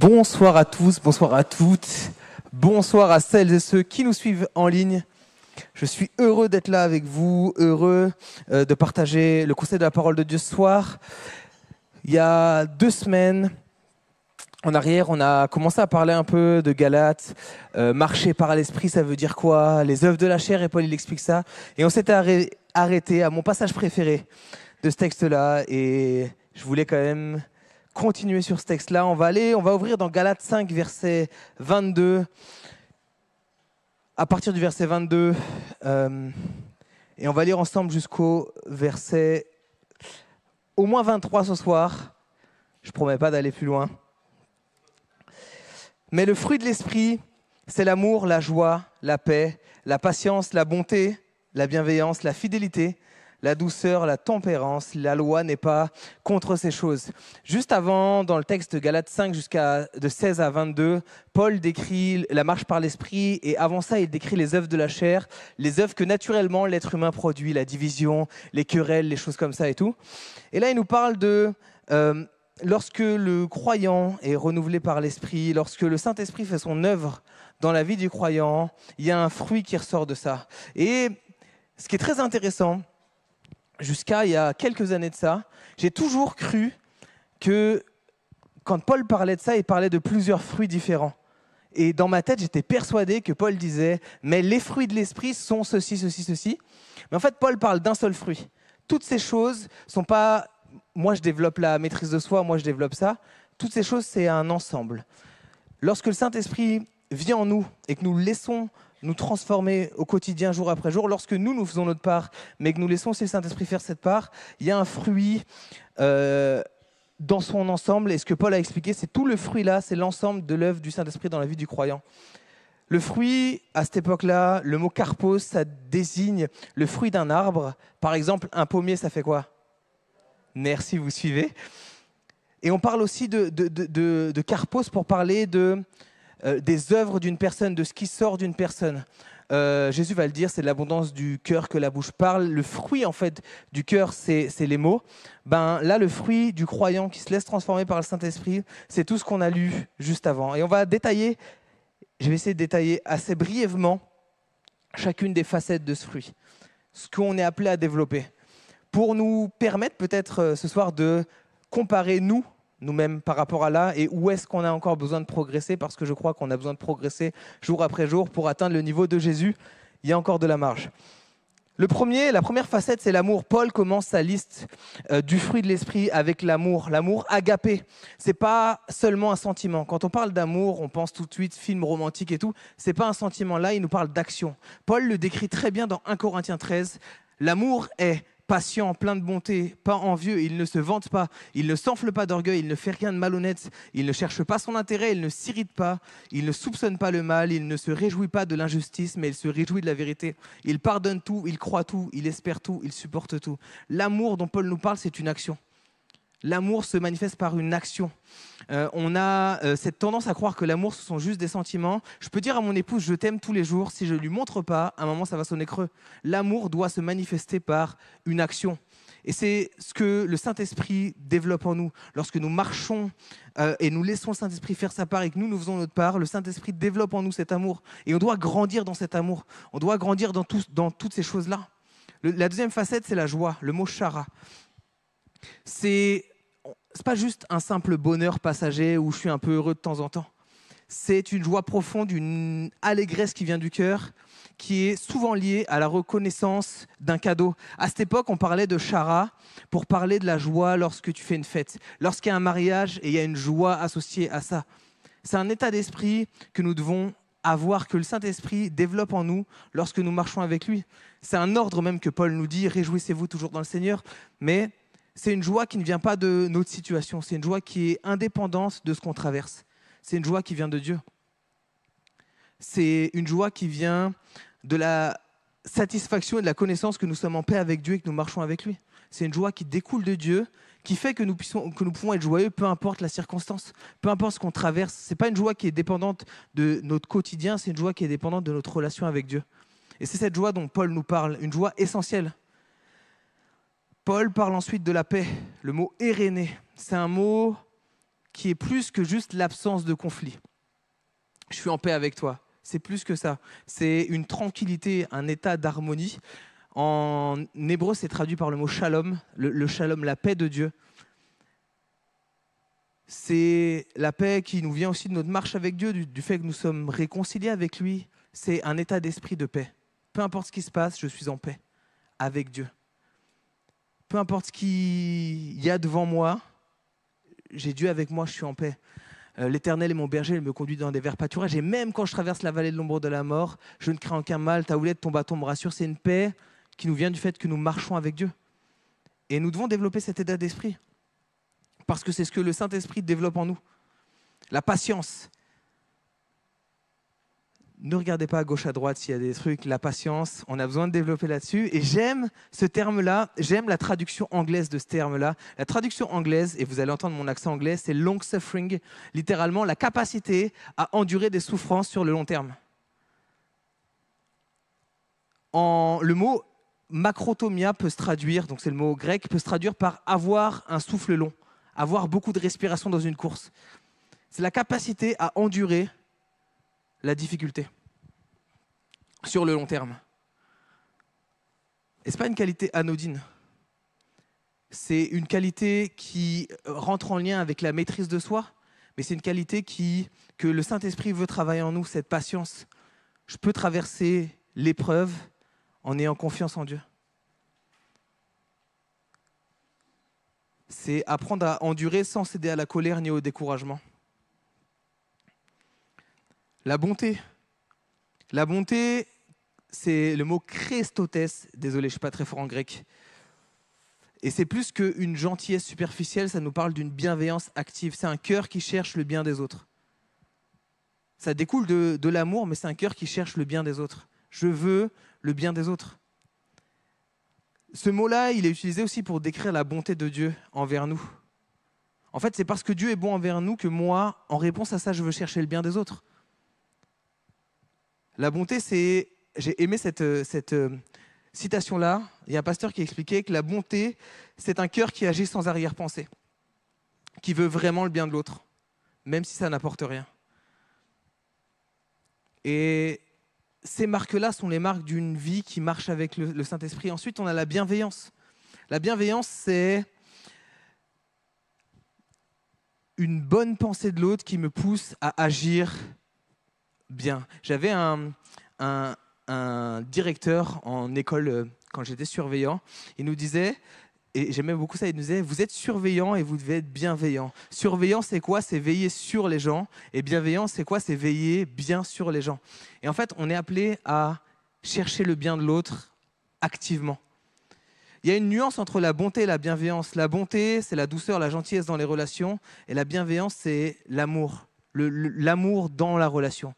Bonsoir à tous, bonsoir à toutes, bonsoir à celles et ceux qui nous suivent en ligne. Je suis heureux d'être là avec vous, heureux de partager le conseil de la parole de Dieu ce soir. Il y a 2 semaines, en arrière, on a commencé à parler un peu de Galates. Marcher par l'esprit, ça veut dire quoi? Les œuvres de la chair, et Paul il explique ça. Et on s'était arrêté à mon passage préféré de ce texte-là. Et je voulais quand même continuer sur ce texte-là. On va ouvrir dans Galates 5, verset 22. À partir du verset 22, et on va lire ensemble jusqu'au verset au moins 23 ce soir. Je ne promets pas d'aller plus loin. Mais le fruit de l'esprit, c'est l'amour, la joie, la paix, la patience, la bonté, la bienveillance, la fidélité, la douceur, la tempérance. La loi n'est pas contre ces choses. Juste avant, dans le texte de Galates 5, de 16 à 22, Paul décrit la marche par l'esprit, et avant ça, il décrit les œuvres de la chair, les œuvres que naturellement l'être humain produit, la division, les querelles, les choses comme ça et tout. Et là, il nous parle de... lorsque le croyant est renouvelé par l'Esprit, lorsque le Saint-Esprit fait son œuvre dans la vie du croyant, il y a un fruit qui ressort de ça. Et ce qui est très intéressant, jusqu'à il y a quelques années de ça, j'ai toujours cru que quand Paul parlait de ça, il parlait de plusieurs fruits différents. Et dans ma tête, j'étais persuadé que Paul disait « mais les fruits de l'Esprit sont ceci, ceci, ceci ». Mais en fait, Paul parle d'un seul fruit. Toutes ces choses ne sont pas... Moi, je développe la maîtrise de soi, moi, je développe ça. Toutes ces choses, c'est un ensemble. Lorsque le Saint-Esprit vient en nous et que nous le laissons nous transformer au quotidien, jour après jour, lorsque nous faisons notre part, mais que nous laissons aussi le Saint-Esprit faire cette part, il y a un fruit dans son ensemble. Et ce que Paul a expliqué, c'est tout le fruit-là, c'est l'ensemble de l'œuvre du Saint-Esprit dans la vie du croyant. Le fruit, à cette époque-là, le mot karpos, ça désigne le fruit d'un arbre. Par exemple, un pommier, ça fait quoi ? Merci, vous suivez. Et on parle aussi de karpos pour parler des œuvres d'une personne, de ce qui sort d'une personne. Jésus va le dire, c'est de l'abondance du cœur que la bouche parle. Le fruit en fait du cœur, c'est les mots. Là, le fruit du croyant qui se laisse transformer par le Saint-Esprit, c'est tout ce qu'on a lu juste avant. Et on va détailler, je vais essayer de détailler assez brièvement chacune des facettes de ce fruit, ce qu'on est appelé à développer, pour nous permettre peut-être ce soir de comparer nous-mêmes par rapport à là, et où est-ce qu'on a encore besoin de progresser, parce que je crois qu'on a besoin de progresser jour après jour pour atteindre le niveau de Jésus. Il y a encore de la marge. La première facette, c'est l'amour. Paul commence sa liste du fruit de l'esprit avec l'amour agapé. C'est pas seulement un sentiment. Quand on parle d'amour, on pense tout de suite film romantique et tout. C'est pas un sentiment. Là, il nous parle d'action. Paul le décrit très bien dans 1 Corinthiens 13. L'amour est patient, plein de bonté, pas envieux, il ne se vante pas, il ne s'enfle pas d'orgueil, il ne fait rien de malhonnête, il ne cherche pas son intérêt, il ne s'irrite pas, il ne soupçonne pas le mal, il ne se réjouit pas de l'injustice, mais il se réjouit de la vérité. Il pardonne tout, il croit tout, il espère tout, il supporte tout. L'amour dont Paul nous parle, c'est une action. L'amour se manifeste par une action. On a cette tendance à croire que l'amour, ce sont juste des sentiments. Je peux dire à mon épouse, je t'aime tous les jours. Si je ne lui montre pas, à un moment, ça va sonner creux. L'amour doit se manifester par une action. Et c'est ce que le Saint-Esprit développe en nous. Lorsque nous marchons et nous laissons le Saint-Esprit faire sa part et que nous faisons notre part, le Saint-Esprit développe en nous cet amour. Et on doit grandir dans cet amour. On doit grandir dans toutes ces choses-là. La deuxième facette, c'est la joie, le mot chara. C'est pas juste un simple bonheur passager où je suis un peu heureux de temps en temps. C'est une joie profonde, une allégresse qui vient du cœur, qui est souvent liée à la reconnaissance d'un cadeau. À cette époque, on parlait de chara pour parler de la joie lorsque tu fais une fête. Lorsqu'il y a un mariage et il y a une joie associée à ça. C'est un état d'esprit que nous devons avoir, que le Saint-Esprit développe en nous lorsque nous marchons avec lui. C'est un ordre même que Paul nous dit, réjouissez-vous toujours dans le Seigneur, mais c'est une joie qui ne vient pas de notre situation, c'est une joie qui est indépendante de ce qu'on traverse. C'est une joie qui vient de Dieu. C'est une joie qui vient de la satisfaction et de la connaissance que nous sommes en paix avec Dieu et que nous marchons avec lui. C'est une joie qui découle de Dieu, qui fait que nous pouvons être joyeux, peu importe la circonstance, peu importe ce qu'on traverse. Ce n'est pas une joie qui est dépendante de notre quotidien, c'est une joie qui est dépendante de notre relation avec Dieu. Et c'est cette joie dont Paul nous parle, une joie essentielle. Paul parle ensuite de la paix, le mot « éréné ». C'est un mot qui est plus que juste l'absence de conflit. Je suis en paix avec toi. C'est plus que ça. C'est une tranquillité, un état d'harmonie. En hébreu, c'est traduit par le mot shalom, le shalom, la paix de Dieu. C'est la paix qui nous vient aussi de notre marche avec Dieu, du fait que nous sommes réconciliés avec lui. C'est un état d'esprit de paix. Peu importe ce qui se passe, je suis en paix avec Dieu. Peu importe ce qu'il y a devant moi, j'ai Dieu avec moi, je suis en paix. L'Éternel est mon berger, il me conduit dans des verts pâturages. Et même quand je traverse la vallée de l'ombre de la mort, je ne crains aucun mal. Ta houlette, ton bâton me rassure. C'est une paix qui nous vient du fait que nous marchons avec Dieu. Et nous devons développer cet état d'esprit. Parce que c'est ce que le Saint-Esprit développe en nous. La patience. Ne regardez pas à gauche, à droite s'il y a des trucs. La patience, on a besoin de développer là-dessus. Et j'aime ce terme-là, j'aime la traduction anglaise de ce terme-là. La traduction anglaise, et vous allez entendre mon accent anglais, c'est long suffering, littéralement la capacité à endurer des souffrances sur le long terme. Le mot macrotomia peut se traduire, donc c'est le mot grec, peut se traduire par avoir un souffle long, avoir beaucoup de respiration dans une course. C'est la capacité à endurer la difficulté sur le long terme. Et ce n'est pas une qualité anodine. C'est une qualité qui rentre en lien avec la maîtrise de soi, mais c'est une qualité que le Saint-Esprit veut travailler en nous, cette patience. Je peux traverser l'épreuve en ayant confiance en Dieu. C'est apprendre à endurer sans céder à la colère ni au découragement. La bonté. La bonté, c'est le mot Christotes. Désolé, je ne suis pas très fort en grec. Et c'est plus qu'une gentillesse superficielle, ça nous parle d'une bienveillance active. C'est un cœur qui cherche le bien des autres. Ça découle de l'amour, mais c'est un cœur qui cherche le bien des autres. Je veux le bien des autres. Ce mot-là, il est utilisé aussi pour décrire la bonté de Dieu envers nous. En fait, c'est parce que Dieu est bon envers nous que moi, en réponse à ça, je veux chercher le bien des autres. La bonté, c'est... J'ai aimé cette citation-là. Il y a un pasteur qui expliquait que la bonté, c'est un cœur qui agit sans arrière-pensée, qui veut vraiment le bien de l'autre, même si ça n'apporte rien. Et ces marques-là sont les marques d'une vie qui marche avec le Saint-Esprit. Ensuite, on a la bienveillance. La bienveillance, c'est une bonne pensée de l'autre qui me pousse à agir bien. J'avais un directeur en école quand j'étais surveillant. Il nous disait, et j'aimais beaucoup ça, il nous disait, vous êtes surveillant et vous devez être bienveillant. Surveillant, c'est quoi? C'est veiller sur les gens. Et bienveillant, c'est quoi? C'est veiller bien sur les gens. Et en fait, on est appelé à chercher le bien de l'autre activement. Il y a une nuance entre la bonté et la bienveillance. La bonté, c'est la douceur, la gentillesse dans les relations. Et la bienveillance, c'est l'amour. L'amour dans la relation.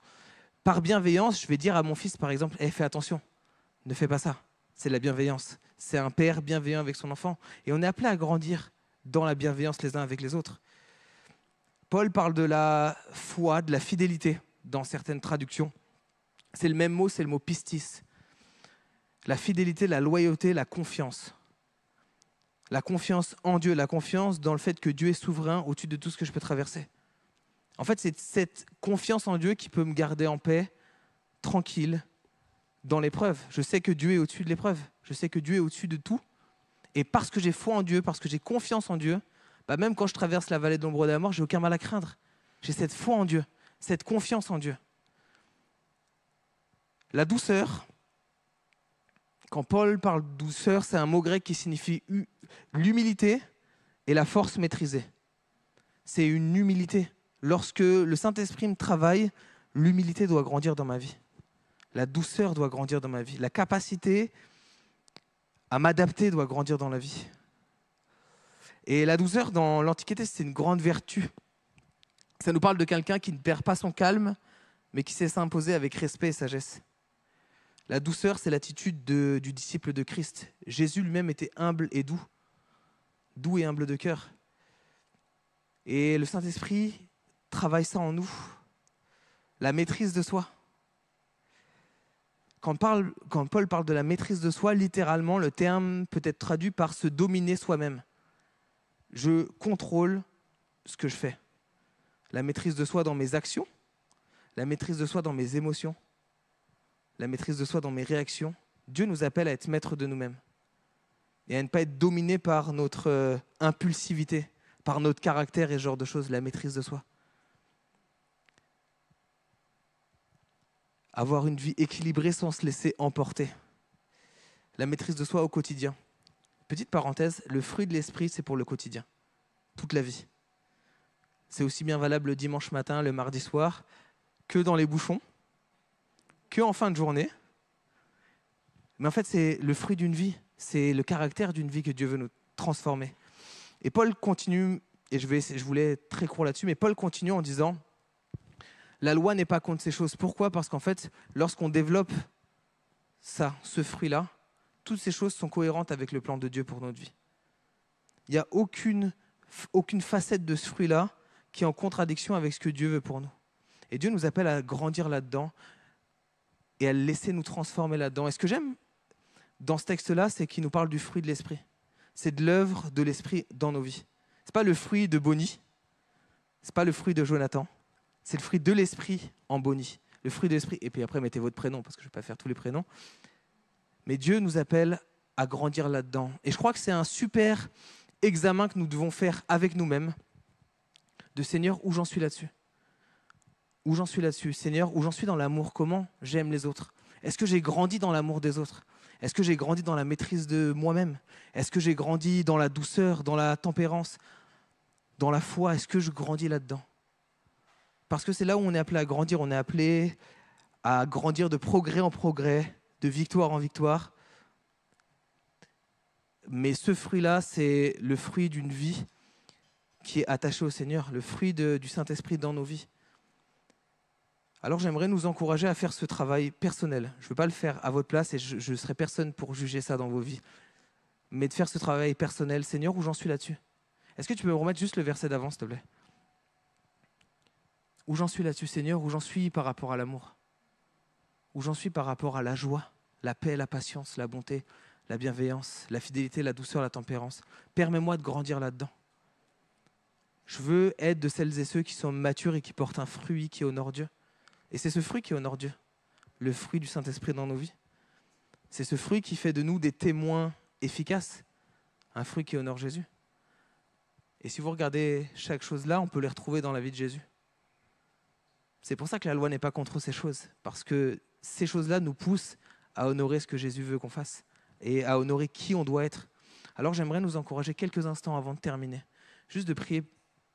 Par bienveillance, je vais dire à mon fils, par exemple, fais attention, ne fais pas ça. C'est de la bienveillance. C'est un père bienveillant avec son enfant. Et on est appelé à grandir dans la bienveillance les uns avec les autres. Paul parle de la foi, de la fidélité dans certaines traductions. C'est le même mot, c'est le mot pistis. La fidélité, la loyauté, la confiance. La confiance en Dieu, la confiance dans le fait que Dieu est souverain au-dessus de tout ce que je peux traverser. En fait, c'est cette confiance en Dieu qui peut me garder en paix, tranquille, dans l'épreuve. Je sais que Dieu est au-dessus de l'épreuve. Je sais que Dieu est au-dessus de tout. Et parce que j'ai foi en Dieu, parce que j'ai confiance en Dieu, même quand je traverse la vallée de l'ombre de la mort, j'ai aucun mal à craindre. J'ai cette foi en Dieu, cette confiance en Dieu. La douceur, quand Paul parle de douceur, c'est un mot grec qui signifie l'humilité et la force maîtrisée. C'est une humilité. Lorsque le Saint-Esprit me travaille, l'humilité doit grandir dans ma vie. La douceur doit grandir dans ma vie. La capacité à m'adapter doit grandir dans la vie. Et la douceur, dans l'Antiquité, c'est une grande vertu. Ça nous parle de quelqu'un qui ne perd pas son calme, mais qui sait s'imposer avec respect et sagesse. La douceur, c'est l'attitude du disciple de Christ. Jésus lui-même était humble et doux et humble de cœur. Et le Saint-Esprit travaille ça en nous. La maîtrise de soi. Quand Paul parle de la maîtrise de soi, littéralement, le terme peut être traduit par se dominer soi-même. Je contrôle ce que je fais. la maîtrise de soi dans mes actions, la maîtrise de soi dans mes émotions, la maîtrise de soi dans mes réactions. Dieu nous appelle à être maître de nous-mêmes et à ne pas être dominé par notre impulsivité, par notre caractère et ce genre de choses, la maîtrise de soi. Avoir une vie équilibrée sans se laisser emporter. La maîtrise de soi au quotidien. Petite parenthèse, le fruit de l'esprit, c'est pour le quotidien, toute la vie. C'est aussi bien valable le dimanche matin, le mardi soir, que dans les bouchons, que en fin de journée. Mais en fait, c'est le fruit d'une vie, c'est le caractère d'une vie que Dieu veut nous transformer. Et Paul continue, et je voulais être très court là-dessus, mais Paul continue en disant « La loi n'est pas contre ces choses ». Pourquoi ? Parce qu'en fait, lorsqu'on développe ce fruit-là, toutes ces choses sont cohérentes avec le plan de Dieu pour notre vie. Il n'y a aucune facette de ce fruit-là qui est en contradiction avec ce que Dieu veut pour nous. Et Dieu nous appelle à grandir là-dedans et à le laisser nous transformer là-dedans. Et ce que j'aime dans ce texte-là, c'est qu'il nous parle du fruit de l'esprit. C'est de l'œuvre de l'esprit dans nos vies. Ce n'est pas le fruit de Bonnie, ce n'est pas le fruit de Jonathan, c'est le fruit de l'esprit en Bonnie. Le fruit de l'esprit, et puis après mettez votre prénom, parce que je ne vais pas faire tous les prénoms. Mais Dieu nous appelle à grandir là-dedans. Et je crois que c'est un super examen que nous devons faire avec nous-mêmes, de Seigneur, où j'en suis là-dessus ? Où j'en suis là-dessus ? Seigneur, où j'en suis dans l'amour ? Comment j'aime les autres ? Est-ce que j'ai grandi dans l'amour des autres ? Est-ce que j'ai grandi dans la maîtrise de moi-même ? Est-ce que j'ai grandi dans la douceur, dans la tempérance, dans la foi ? Est-ce que je grandis là-dedans ? Parce que c'est là où on est appelé à grandir. On est appelé à grandir de progrès en progrès, de victoire en victoire. Mais ce fruit-là, c'est le fruit d'une vie qui est attachée au Seigneur, le fruit du Saint-Esprit dans nos vies. Alors j'aimerais nous encourager à faire ce travail personnel. Je ne veux pas le faire à votre place et je ne serai personne pour juger ça dans vos vies. Mais de faire ce travail personnel. Seigneur, où j'en suis là-dessus ? Est-ce que tu peux me remettre juste le verset d'avant, s'il te plaît ? Où j'en suis là-dessus, Seigneur ? Où j'en suis par rapport à l'amour ? Où j'en suis par rapport à la joie, la paix, la patience, la bonté, la bienveillance, la fidélité, la douceur, la tempérance ? Permets-moi de grandir là-dedans. Je veux être de celles et ceux qui sont matures et qui portent un fruit qui honore Dieu. Et c'est ce fruit qui honore Dieu, le fruit du Saint-Esprit dans nos vies. C'est ce fruit qui fait de nous des témoins efficaces, un fruit qui honore Jésus. Et si vous regardez chaque chose là, on peut les retrouver dans la vie de Jésus. C'est pour ça que la loi n'est pas contre ces choses, parce que ces choses-là nous poussent à honorer ce que Jésus veut qu'on fasse et à honorer qui on doit être. Alors j'aimerais nous encourager quelques instants avant de terminer, juste de prier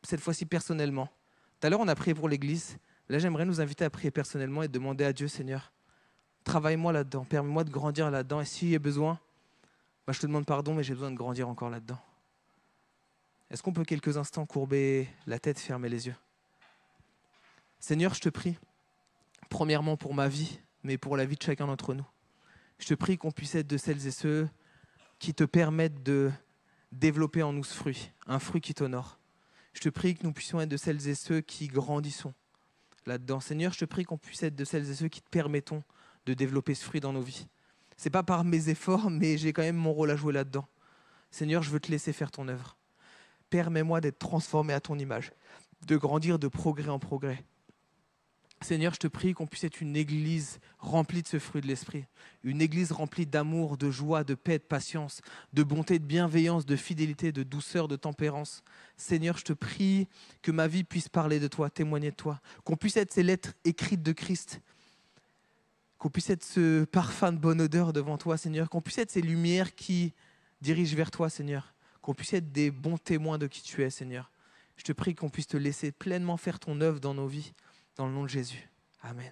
cette fois-ci personnellement. Tout à l'heure, on a prié pour l'Église. Là, j'aimerais nous inviter à prier personnellement et demander à Dieu, Seigneur, travaille-moi là-dedans, permets-moi de grandir là-dedans. Et s'il y a besoin, je te demande pardon, mais j'ai besoin de grandir encore là-dedans. Est-ce qu'on peut quelques instants courber la tête, fermer les yeux ? Seigneur, je te prie, premièrement pour ma vie, mais pour la vie de chacun d'entre nous. Je te prie qu'on puisse être de celles et ceux qui te permettent de développer en nous ce fruit, un fruit qui t'honore. Je te prie que nous puissions être de celles et ceux qui grandissons là-dedans. Seigneur, je te prie qu'on puisse être de celles et ceux qui te permettons de développer ce fruit dans nos vies. Ce n'est pas par mes efforts, mais j'ai quand même mon rôle à jouer là-dedans. Seigneur, je veux te laisser faire ton œuvre. Permets-moi d'être transformé à ton image, de grandir de progrès en progrès. Seigneur, je te prie qu'on puisse être une église remplie de ce fruit de l'esprit, une église remplie d'amour, de joie, de paix, de patience, de bonté, de bienveillance, de fidélité, de douceur, de tempérance. Seigneur, je te prie que ma vie puisse parler de toi, témoigner de toi, qu'on puisse être ces lettres écrites de Christ, qu'on puisse être ce parfum de bonne odeur devant toi, Seigneur, qu'on puisse être ces lumières qui dirigent vers toi, Seigneur, qu'on puisse être des bons témoins de qui tu es, Seigneur. Je te prie qu'on puisse te laisser pleinement faire ton œuvre dans nos vies. Dans le nom de Jésus. Amen.